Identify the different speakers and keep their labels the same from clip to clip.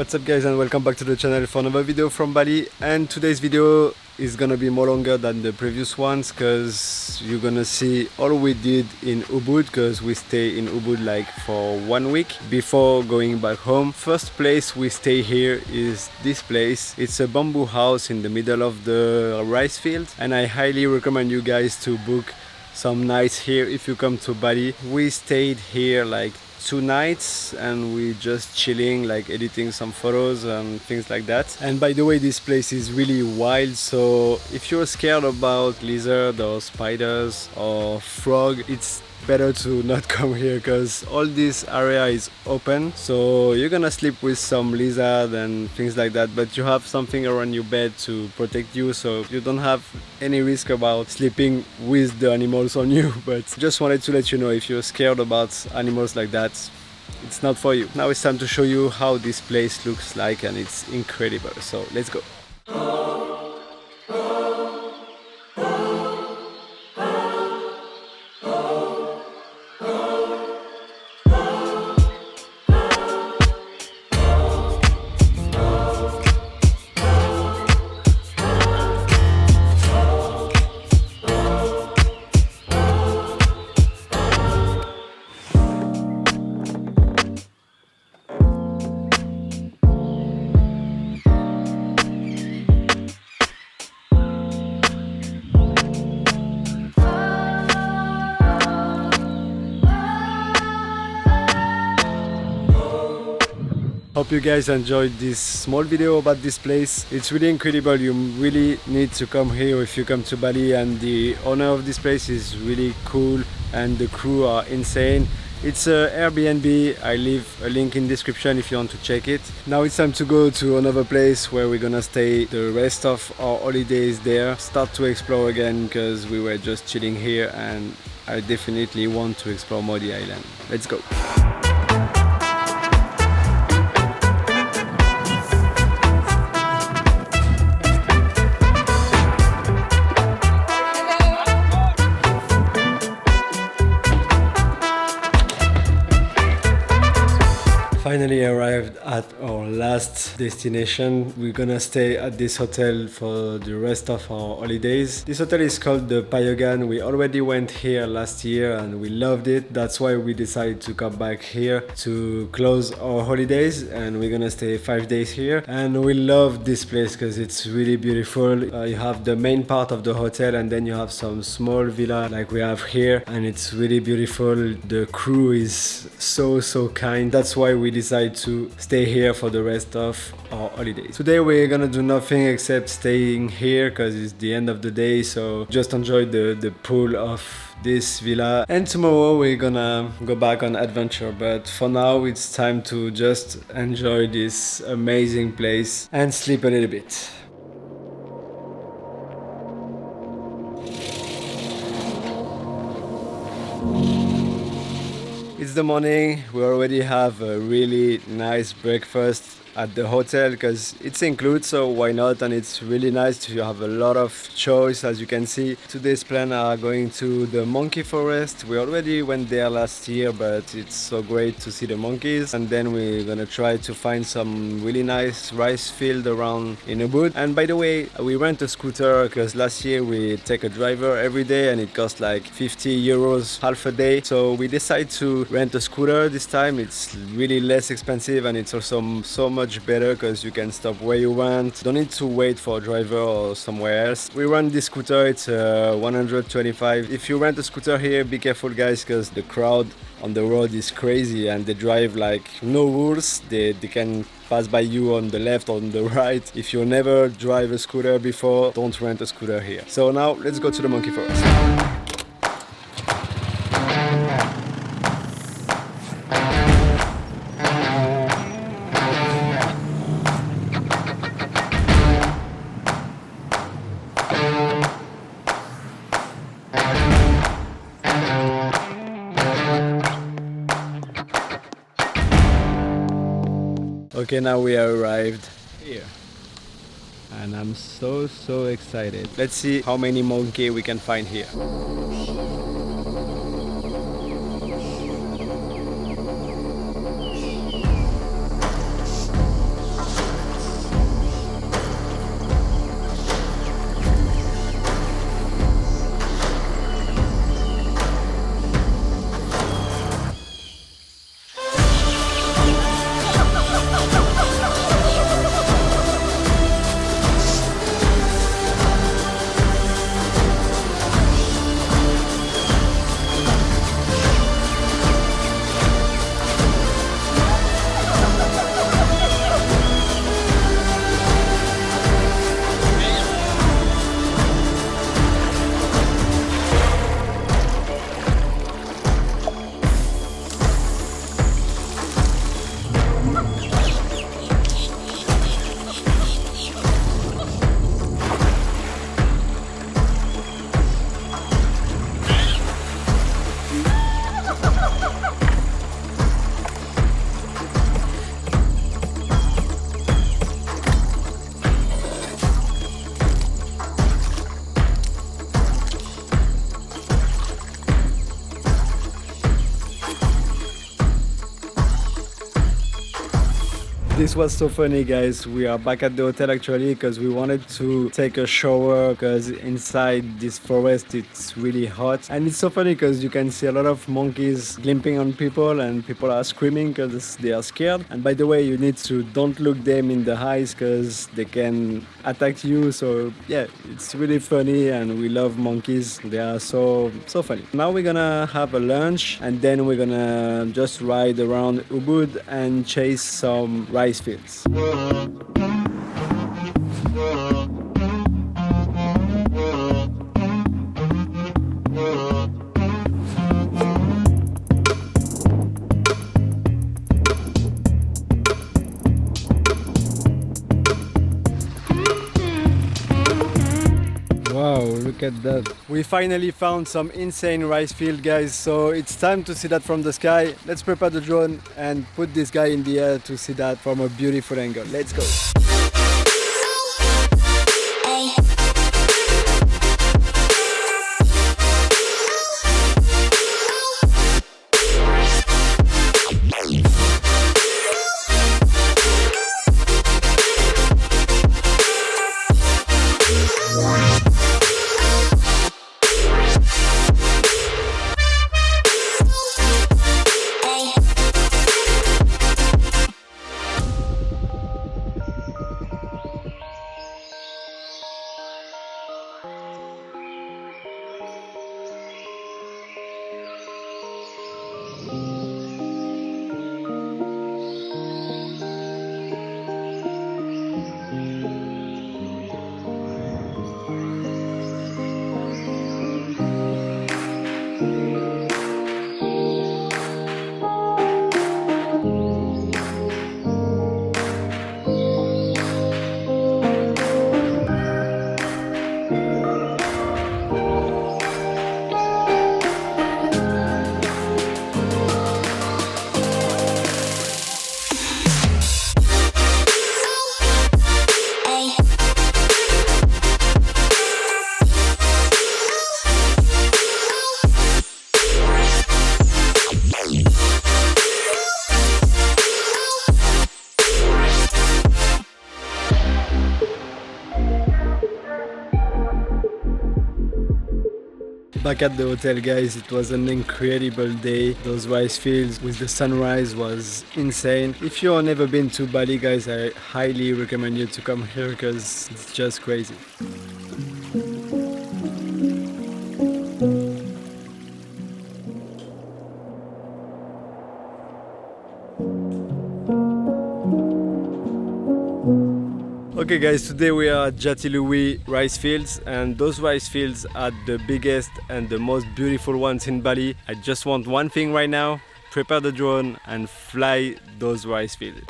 Speaker 1: What's up guys, and welcome back to the channel for another video from Bali. And today's video is gonna be more longer than the previous ones because you're gonna see all we did in Ubud, because we stay in Ubud like for 1 week before going back home. First place we stay here is this place. It's a bamboo house in the middle of the rice field, and I highly recommend you guys to book some nights here if you come to Bali. We stayed here like 2 nights and we just chilling, like editing some photos and things like that. And by the way, this place is really wild, so if you're scared about lizard or spiders or frog, it's better to not come here because all this area is open, so you're gonna sleep with some lizard and things like that, but you have something around your bed to protect you, so you don't have any risk about sleeping with the animals on you. But just wanted to let you know, if you're scared about animals like that, it's not for you. Now it's time to show you how this place looks like, and it's incredible, so let's go. Hope you guys enjoyed this small video about this place. It's really incredible. You really need to come here if you come to Bali, and the owner of this place is really cool and the crew are insane. It's a Airbnb. I leave a link in description if you want to check it. Now it's time to go to another place where we're gonna stay the rest of our holidays there. Start to explore again because we were just chilling here, and I definitely want to explore more the island. Let's go. Finally arrived at our last destination. We're gonna stay at this hotel for the rest of our holidays. This hotel is called the Payogan. We already went here last year and we loved it. That's why we decided to come back here to close our holidays, and we're gonna stay 5 days here. And we love this place because it's really beautiful. You have the main part of the hotel, and then you have some small villa like we have here, and it's really beautiful. The crew is so kind. That's why we decided to stay here for the rest of our holidays. Today we're gonna do nothing except staying here because it's the end of the day, so just enjoy the pool of this villa, and tomorrow we're gonna go back on adventure. But for now it's time to just enjoy this amazing place and sleep a little bit. It's the morning. We already have a really nice breakfast at the hotel because it's included, so why not? And it's really nice to have a lot of choice. As you can see, today's plan are going to the monkey forest. We already went there last year, but it's so great to see the monkeys. And then we're gonna try to find some really nice rice field around in Ubud. And by the way, we rent a scooter because last year we take a driver every day and it cost like 50 euros half a day, so we decided to rent a scooter this time. It's really less expensive, and it's also so much better because you can stop where you want. Don't need to wait for a driver or somewhere else. We rent this scooter. It's 125. If you rent a scooter here, be careful guys, because the crowd on the road is crazy and they drive like no rules. They can pass by you on the left or on the right. If you never drive a scooter before, don't rent a scooter here. So now let's go to the monkey forest. Okay, now we are arrived here and I'm so excited. Let's see how many monkey we can find here. This was so funny, guys. We are back at the hotel actually because we wanted to take a shower because inside this forest it's really hot. And it's so funny because you can see a lot of monkeys glimping on people and people are screaming because they are scared. And by the way, you need to don't look them in the eyes because they can attack you. So yeah, it's really funny and we love monkeys. They are so funny. Now we're gonna have a lunch and then we're gonna just ride around Ubud and chase some rice fields. Wow, look at that. We finally found some insane rice field, guys, so it's time to see that from the sky. Let's prepare the drone and put this guy in the air to see that from a beautiful angle. Let's go. Back at the hotel, guys, it was an incredible day. Those rice fields with the sunrise was insane. If you've never been to Bali, guys, I highly recommend you to come here because it's just crazy. Okay guys, today we are at Jatiluwi rice fields and those rice fields are the biggest and the most beautiful ones in Bali. I just want one thing right now, prepare the drone and fly those rice fields.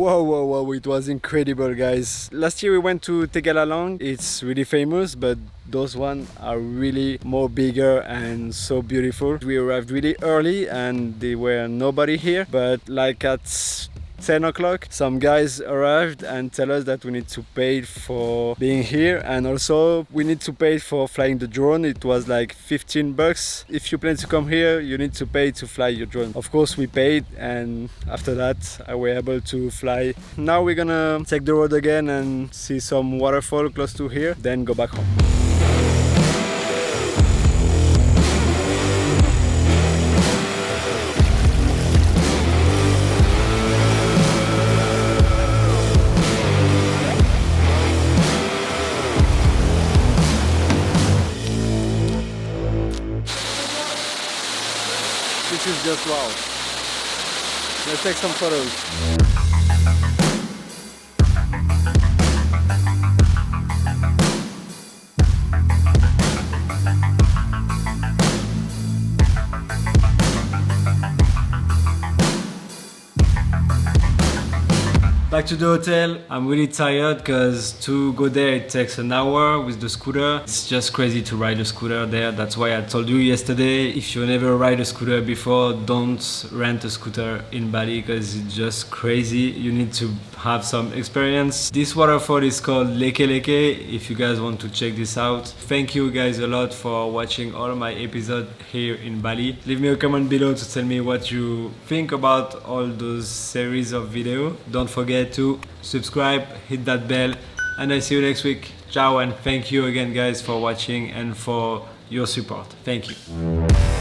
Speaker 1: Whoa, it was incredible, guys. Last year we went to Tegalalong. It's really famous, but those ones are really more bigger and so beautiful. We arrived really early and there were nobody here, but like at 10 o'clock some guys arrived and tell us that we need to pay for being here, and also we need to pay for flying the drone. It was like 15 bucks. If you plan to come here, you need to pay to fly your drone. Of course we paid, and after that I were able to fly. Now we're gonna take the road again and see some waterfall close to here, then go back home. This is just wow. Let's take some photos. Back to the hotel. I'm really tired because to go there it takes an hour with the scooter. It's just crazy to ride a scooter there. That's why I told you yesterday, if you never ride a scooter before, don't rent a scooter in Bali because it's just crazy. You need to have some experience. This waterfall is called Leke Leke, if you guys want to check this out. Thank you guys a lot for watching all my episodes here in Bali. Leave me a comment below to tell me what you think about all those series of videos. Don't forget to subscribe, hit that bell, and I see you next week. Ciao, and thank you again guys for watching and for your support. Thank you.